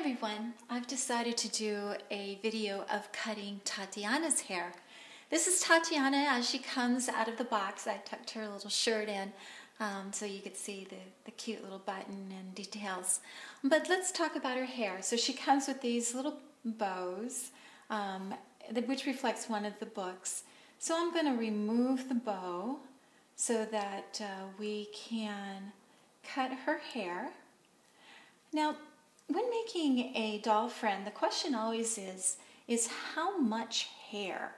everyone, I've decided to do a video of cutting Tatiana's hair. This is Tatiana as she comes out of the box. I tucked her little shirt in so you could see the cute little button and details. But let's talk about her hair. So she comes with these little bows, which reflects one of the books. So I'm going to remove the bow so that we can cut her hair. Now, when making a Dollfriend, the question always is how much hair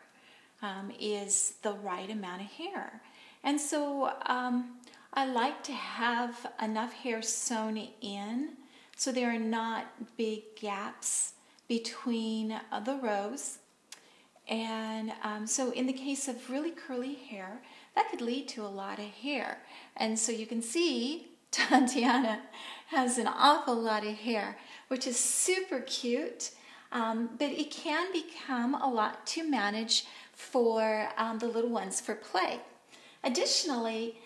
is the right amount of hair? And so I like to have enough hair sewn in so there are not big gaps between the rows. And so in the case of really curly hair, that could lead to a lot of hair. And so you can see Tatiana has an awful lot of hair, which is super cute, but it can become a lot to manage for the little ones for play. Additionally,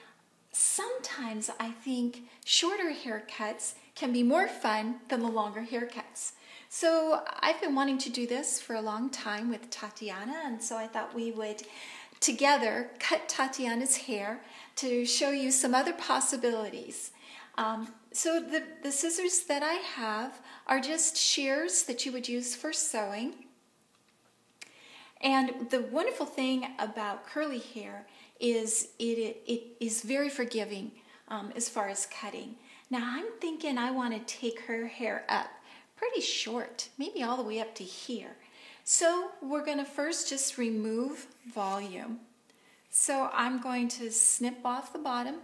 sometimes I think shorter haircuts can be more fun than the longer haircuts. So I've been wanting to do this for a long time with Tatiana, and so I thought we would together cut Tatiana's hair to show you some other possibilities. So the scissors that I have are just shears that you would use for sewing. And the wonderful thing about curly hair is it is very forgiving as far as cutting. Now I'm thinking I want to take her hair up pretty short, maybe all the way up to here. So we're going to first just remove volume. So I'm going to snip off the bottom,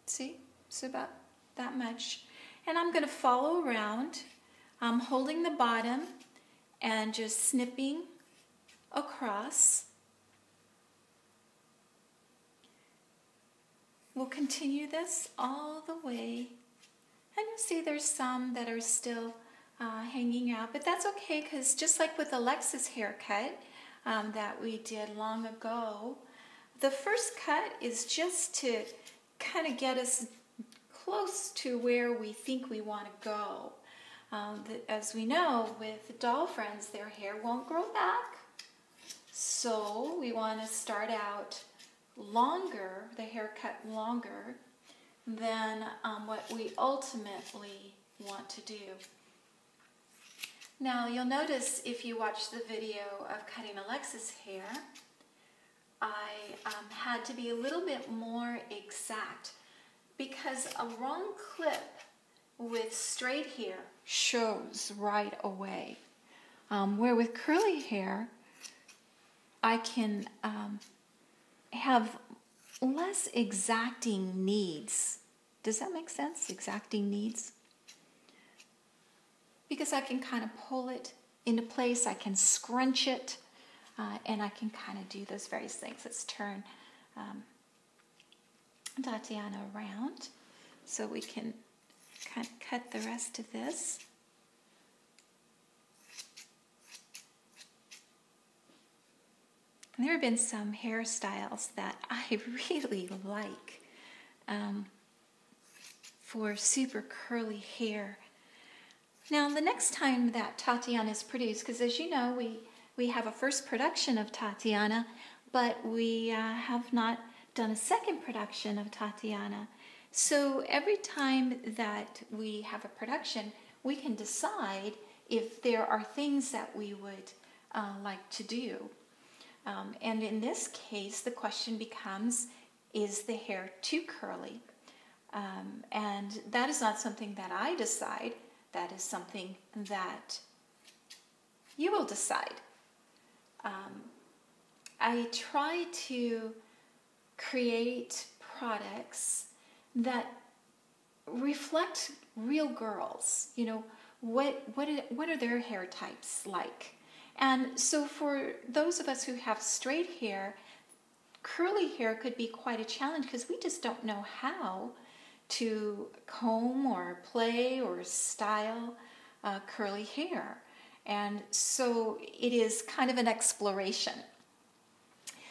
see, so about that much. And I'm going to follow around, holding the bottom and just snipping across. We'll continue this all the way. And you'll see there's some that are still hanging out, but that's okay because just like with Alexis' haircut that we did long ago, the first cut is just to kind of get us close to where we think we want to go. As we know, with Dollfriends, their hair won't grow back. So we want to start out longer, the haircut longer than what we ultimately want to do. Now you'll notice if you watch the video of cutting Alexis' hair, I had to be a little bit more exact because a wrong clip with straight hair shows right away. Where with curly hair, I can have less exacting needs. Does that make sense? Exacting needs? Because I can kind of pull it into place, I can scrunch it, and I can kind of do those various things. Let's turn Tatiana around so we can kind of cut the rest of this. And there have been some hairstyles that I really like for super curly hair. Now, the next time that Tatiana is produced, because as you know, we have a first production of Tatiana, but we have not done a second production of Tatiana. So every time that we have a production, we can decide if there are things that we would like to do. And in this case, the question becomes, is the hair too curly? And that is not something that I decide. That is something that you will decide. I try to create products that reflect real girls. You know, what are their hair types like? And so for those of us who have straight hair, curly hair could be quite a challenge because we just don't know how to comb or play or style curly hair. And so it is kind of an exploration.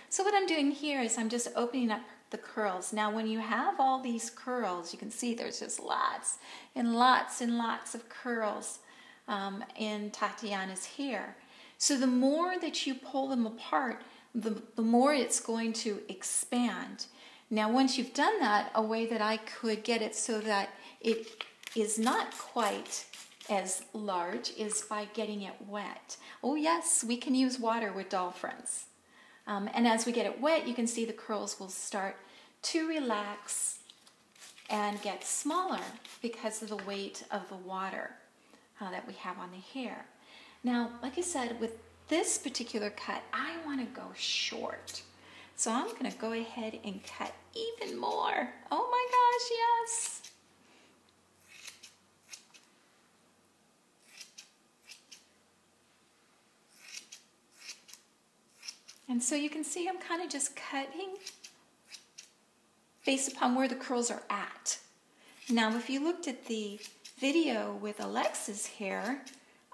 So what I'm doing here is I'm just opening up the curls. Now when you have all these curls, you can see there's just lots and lots and lots of curls in Tatiana's hair. So the more that you pull them apart, the more it's going to expand. Now once you've done that, a way that I could get it so that it is not quite as large is by getting it wet. Oh yes, we can use water with Dollfriends. And as we get it wet, you can see the curls will start to relax and get smaller because of the weight of the water that we have on the hair. Now, like I said, with this particular cut, I want to go short. So I'm going to go ahead and cut even more. Oh my gosh, yes. And so you can see I'm kind of just cutting based upon where the curls are at. Now, if you looked at the video with Alexis' hair,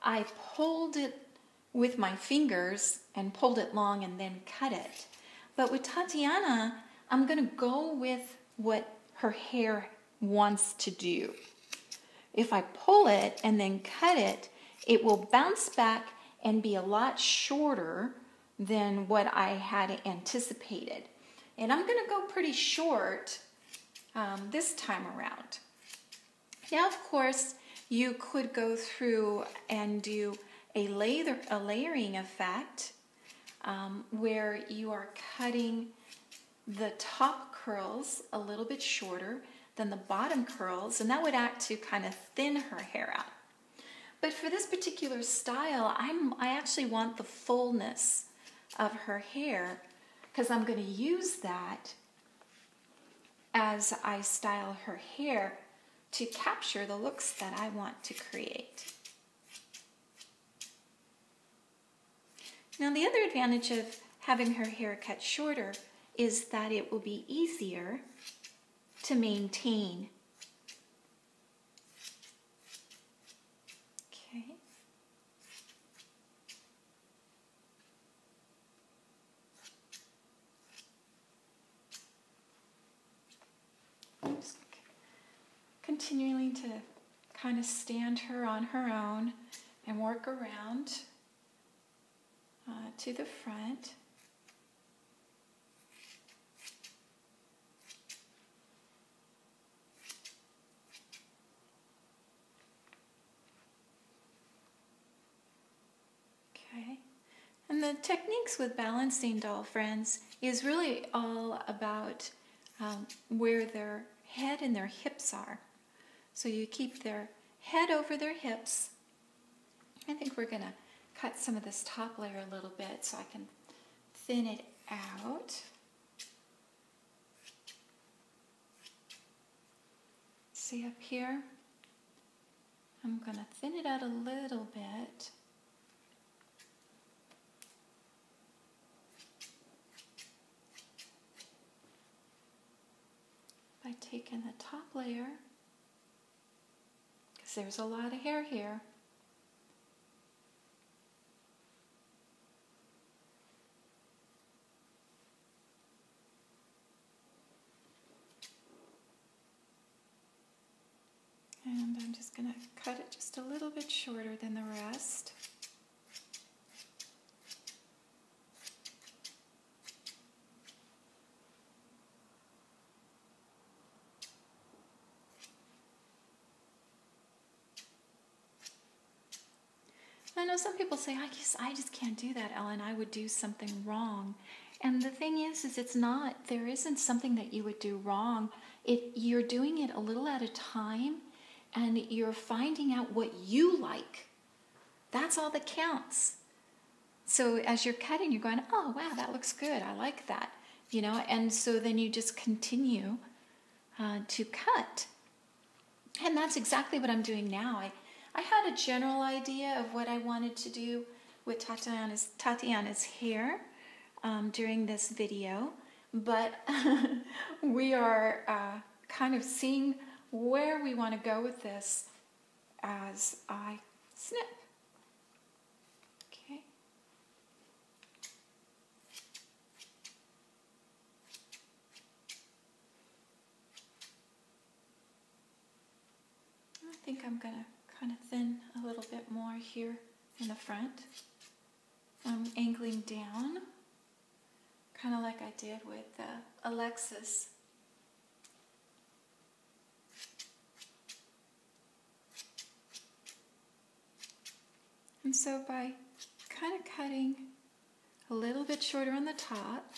I pulled it with my fingers and pulled it long and then cut it. But with Tatiana, I'm going to go with what her hair wants to do. If I pull it and then cut it, it will bounce back and be a lot shorter than what I had anticipated. And I'm going to go pretty short this time around. Now, of course, you could go through and do a layering effect where you are cutting the top curls a little bit shorter than the bottom curls, and that would act to kind of thin her hair out. But for this particular style, I actually want the fullness of her hair because I'm going to use that as I style her hair to capture the looks that I want to create. Now, the other advantage of having her hair cut shorter is that it will be easier to maintain. Okay. Just continuing to kind of stand her on her own and work around to the front. Okay, and the techniques with balancing Dollfriends is really all about where their head and their hips are. So you keep their head over their hips. I think we're going to cut some of this top layer a little bit so I can thin it out. See up here? I'm going to thin it out a little bit. By taking the top layer, because there's a lot of hair here. And I'm just going to cut it just a little bit shorter than the rest. I know some people say, I just can't do that, Ellen. I would do something wrong. And the thing is it's not, there isn't something that you would do wrong. You're doing it a little at a time, and you're finding out what you like. That's all that counts. So as you're cutting, you're going, oh, wow, that looks good. I like that. You know, and so then you just continue to cut. And that's exactly what I'm doing now. I had a general idea of what I wanted to do with Tatiana's hair during this video, but we are kind of seeing where we want to go with this as I snip. Okay. I think I'm going to kind of thin a little bit more. similar here in the front. I'm angling down, kind of like I did with Alexis. And so by kind of cutting a little bit shorter on the top,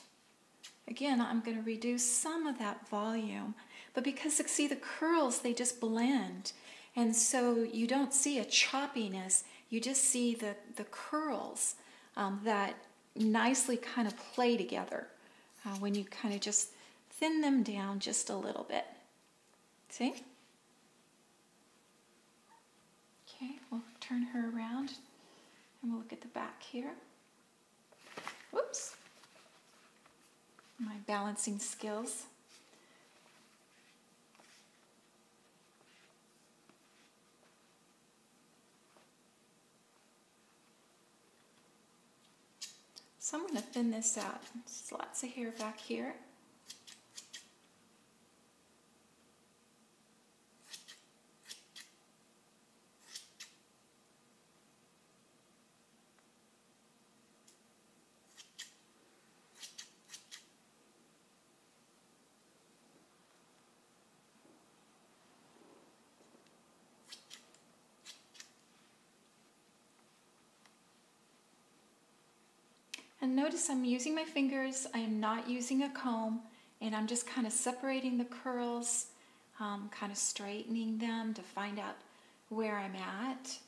again, I'm going to reduce some of that volume. But because, see, the curls, they just blend. And so you don't see a choppiness. You just see the curls that nicely kind of play together when you kind of just thin them down just a little bit. See? Okay, we'll turn her around and we'll look at the back here. Whoops. My balancing skills. So I'm going to thin this out. There's lots of hair back here. And notice I'm using my fingers, I am not using a comb, and I'm just kind of separating the curls, kind of straightening them to find out where I'm at.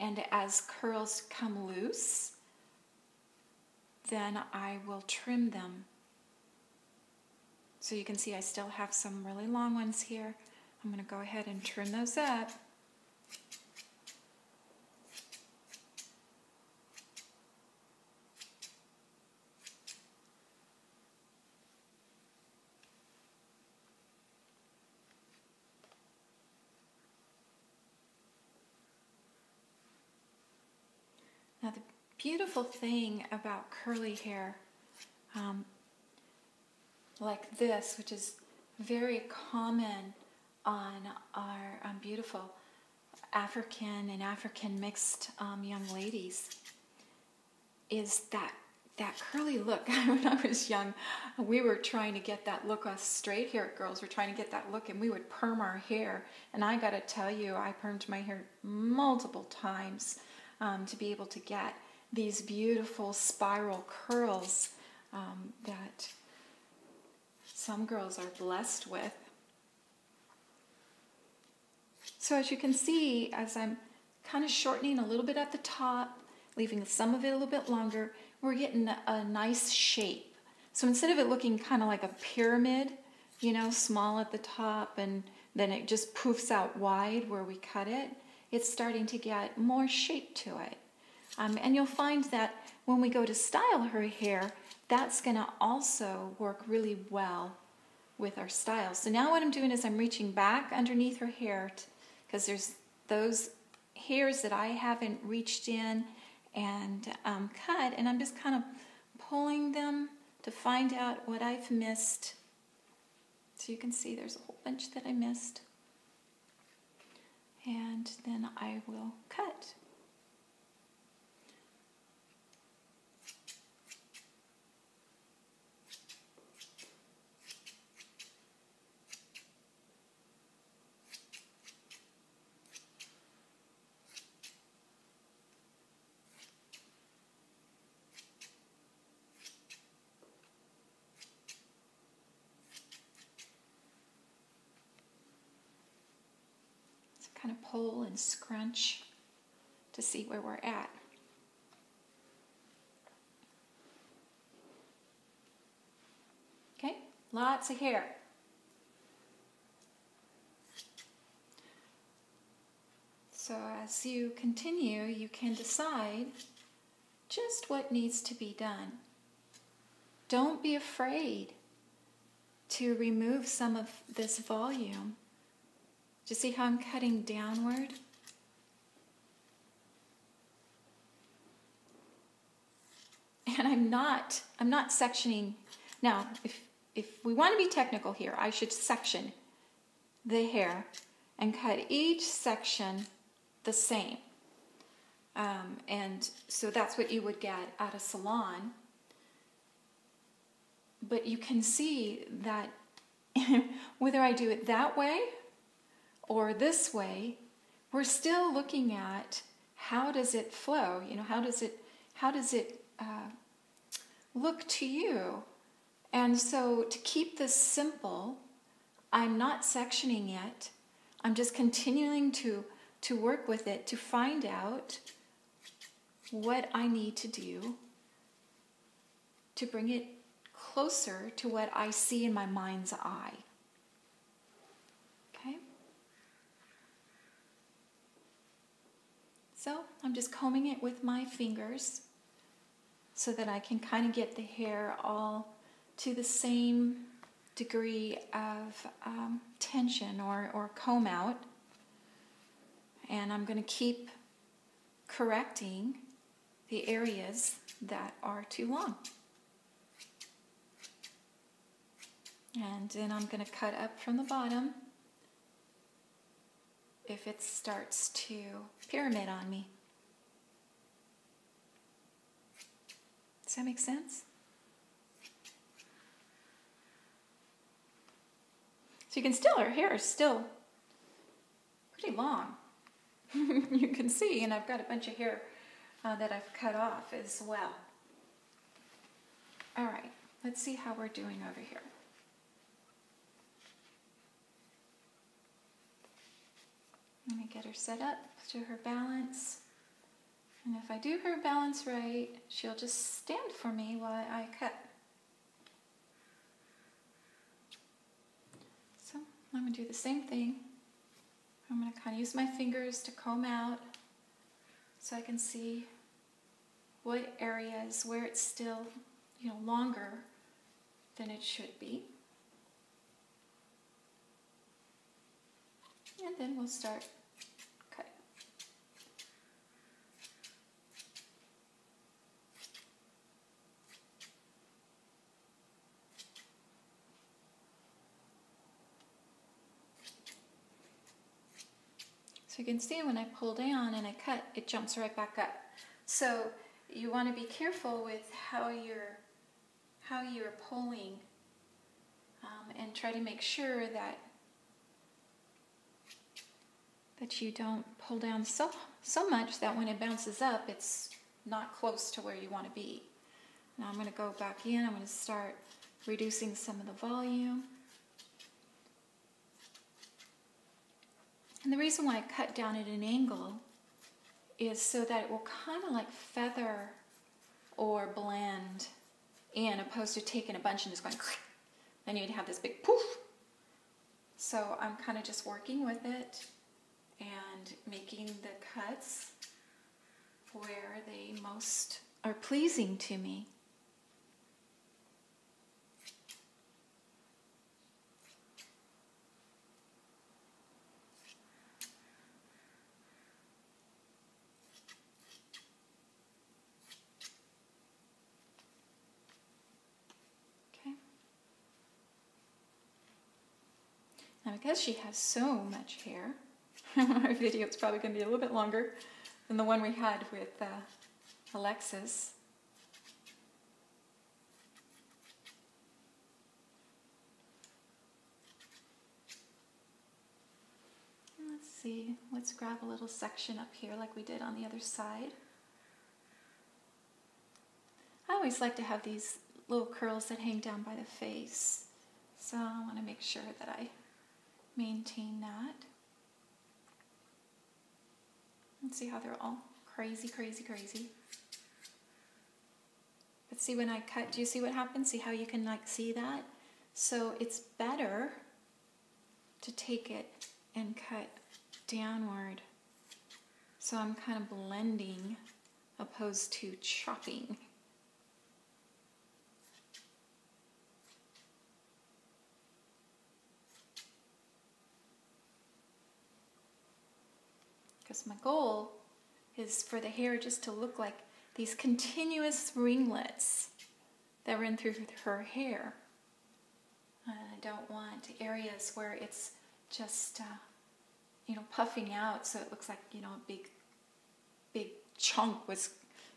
And as curls come loose, then I will trim them. So you can see I still have some really long ones here. I'm going to go ahead and trim those up. Now the beautiful thing about curly hair, like this, which is very common on our beautiful African and African mixed young ladies, is that curly look. When I was young, we were trying to get that look. Us straight-haired girls were trying to get that look, and we would perm our hair. And I got to tell you, I permed my hair multiple times to be able to get these beautiful spiral curls that some girls are blessed with. So as you can see, as I'm kind of shortening a little bit at the top, leaving some of it a little bit longer, we're getting a nice shape. So instead of it looking kind of like a pyramid, you know, small at the top and then it just poofs out wide where we cut it, it's starting to get more shape to it. And you'll find that when we go to style her hair, that's going to also work really well with our style. So now what I'm doing is I'm reaching back underneath her hair because there's those hairs that I haven't reached in and cut, and I'm just kind of pulling them to find out what I've missed. So you can see there's a whole bunch that I missed. And then I will cut. Kind of pull and scrunch to see where we're at. Okay, lots of hair. So as you continue, you can decide just what needs to be done. Don't be afraid to remove some of this volume. Do you see how I'm cutting downward? And I'm not sectioning. Now, if we want to be technical here, I should section the hair and cut each section the same. And so that's what you would get at a salon. But you can see that whether I do it that way or this way, we're still looking at how does it flow? You know, how does it look to you? And so to keep this simple, I'm not sectioning it. I'm just continuing to work with it to find out what I need to do to bring it closer to what I see in my mind's eye. Okay? So I'm just combing it with my fingers so that I can kind of get the hair all to the same degree of tension or comb out. And I'm going to keep correcting the areas that are too long. And then I'm going to cut up from the bottom if it starts to pyramid on me. Does that make sense? So you can still, her hair is still pretty long. You can see, and I've got a bunch of hair that I've cut off as well. All right, let's see how we're doing over here. Let me get her set up to her balance. And if I do her balance right, she'll just stand for me while I cut. So I'm going to do the same thing. I'm going to kind of use my fingers to comb out so I can see what areas where it's still, longer than it should be. And then we'll start cutting. So you can see when I pull down and I cut, it jumps right back up. So you want to be careful with how you're pulling, and try to make sure that you don't pull down so much that when it bounces up, it's not close to where you want to be. Now I'm going to go back in. I'm going to start reducing some of the volume. And the reason why I cut down at an angle is so that it will kind of like feather or blend in, opposed to taking a bunch and just going, then you'd have this big poof. So I'm kind of just working with it and making the cuts where they most are pleasing to me. Now, because she has so much hair, our video is probably going to be a little bit longer than the one we had with Alexis. Let's see, let's grab a little section up here like we did on the other side. I always like to have these little curls that hang down by the face, so I want to make sure that I maintain that. Let's see how they're all crazy, crazy, crazy. But see when I cut, do you see what happens? See how you can see that? So it's better to take it and cut downward. So I'm kind of blending opposed to chopping. Because my goal is for the hair just to look like these continuous ringlets that run through her hair. I don't want areas where it's just, puffing out so it looks like, a big chunk was,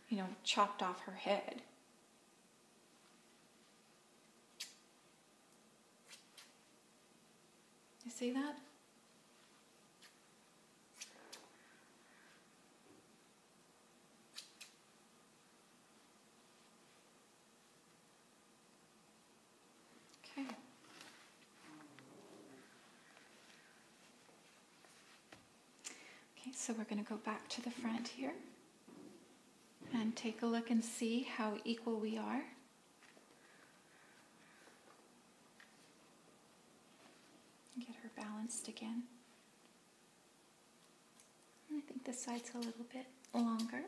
you know, chopped off her head. You see that? Okay. Okay, so we're going to go back to the front here and take a look and see how equal we are. Get her balanced again. I think this side's a little bit longer.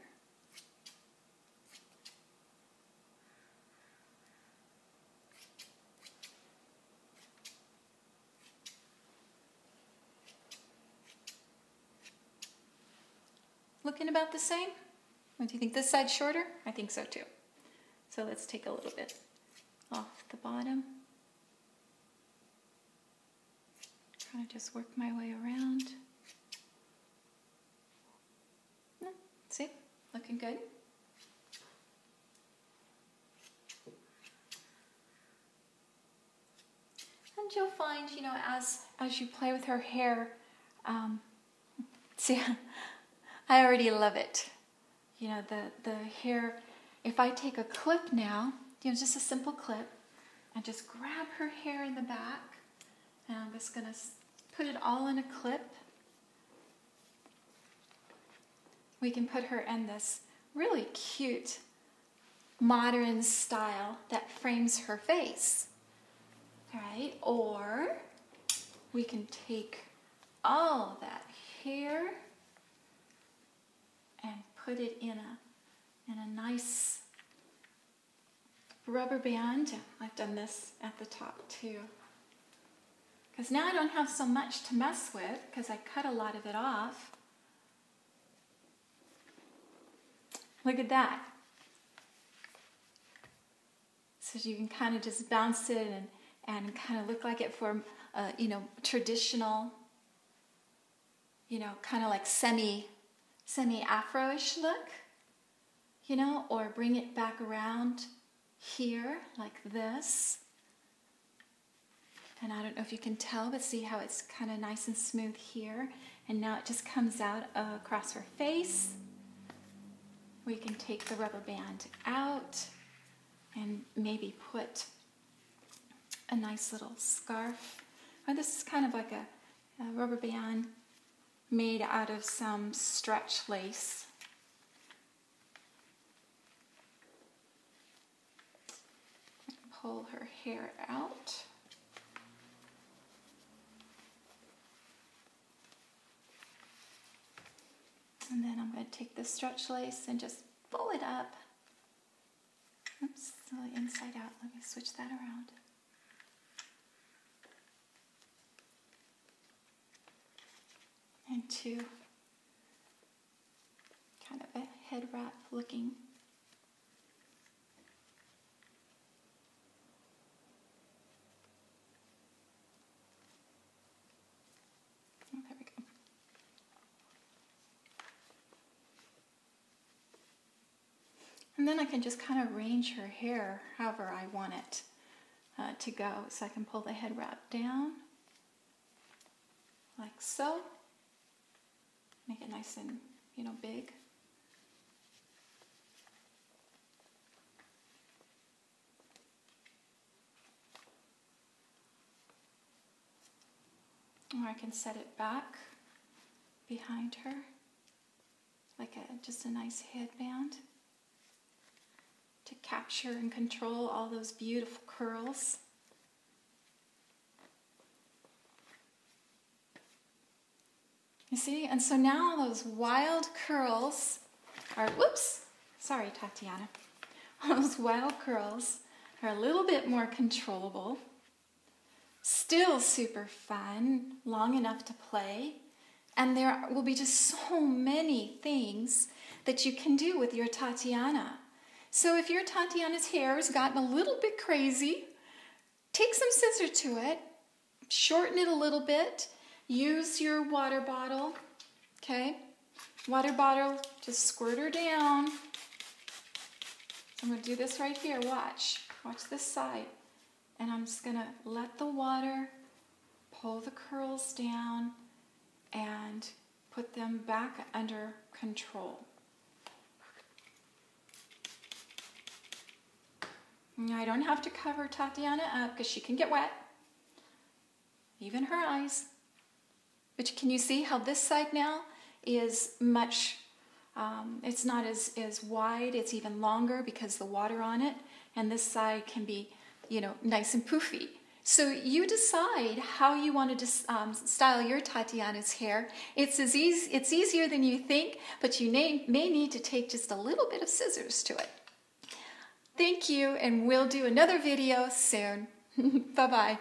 Looking about the same? What do you think, this side's shorter? I think so too. So let's take a little bit off the bottom. Trying to just work my way around. See, looking good. And you'll find, you know, as you play with her hair, see, I already love it. You know, the hair, if I take a clip now, you know, just a simple clip, and just grab her hair in the back, and I'm just going to put it all in a clip. We can put her in this really cute modern style that frames her face. All right, or we can take all that hair and put it in a nice rubber band. I've done this at the top too. Because now I don't have so much to mess with because I cut a lot of it off. Look at that. So you can kind of just bounce it and kind of look like it for, you know, traditional, you know, kind of like semi-Afro-ish look, you know, or bring it back around here like this. And I don't know if you can tell, but see how it's kind of nice and smooth here. And now it just comes out across her face. We can take the rubber band out and maybe put a nice little scarf. Or this is kind of like a rubber band made out of some stretch lace. Pull her hair out. And then I'm going to take this stretch lace and just pull it up. Oops, inside out. Let me switch that around. Into kind of a head wrap looking. Oh, there we go. And then I can just kind of arrange her hair however I want it to go. So I can pull the head wrap down like so. Make it nice and, you know, big. Or I can set it back behind her like just a nice headband to capture and control all those beautiful curls. You see, and so now those wild curls are, whoops, sorry Tatiana, those wild curls are a little bit more controllable, still super fun, long enough to play, and there will be just so many things that you can do with your Tatiana. So if your Tatiana's hair has gotten a little bit crazy, take some scissors to it, shorten it a little bit, use your water bottle, okay? water bottle, just squirt her down. I'm going to do this right here. Watch this side. And I'm just going to let the water pull the curls down and put them back under control. Now, I don't have to cover Tatiana up because she can get wet, even her eyes. But can you see how this side now is much, it's not as wide, it's even longer because the water on it, and this side can be, you know, nice and poofy. So you decide how you want to style your Tatiana's hair. It's easier than you think, but you may need to take just a little bit of scissors to it. Thank you, and we'll do another video soon. Bye-bye.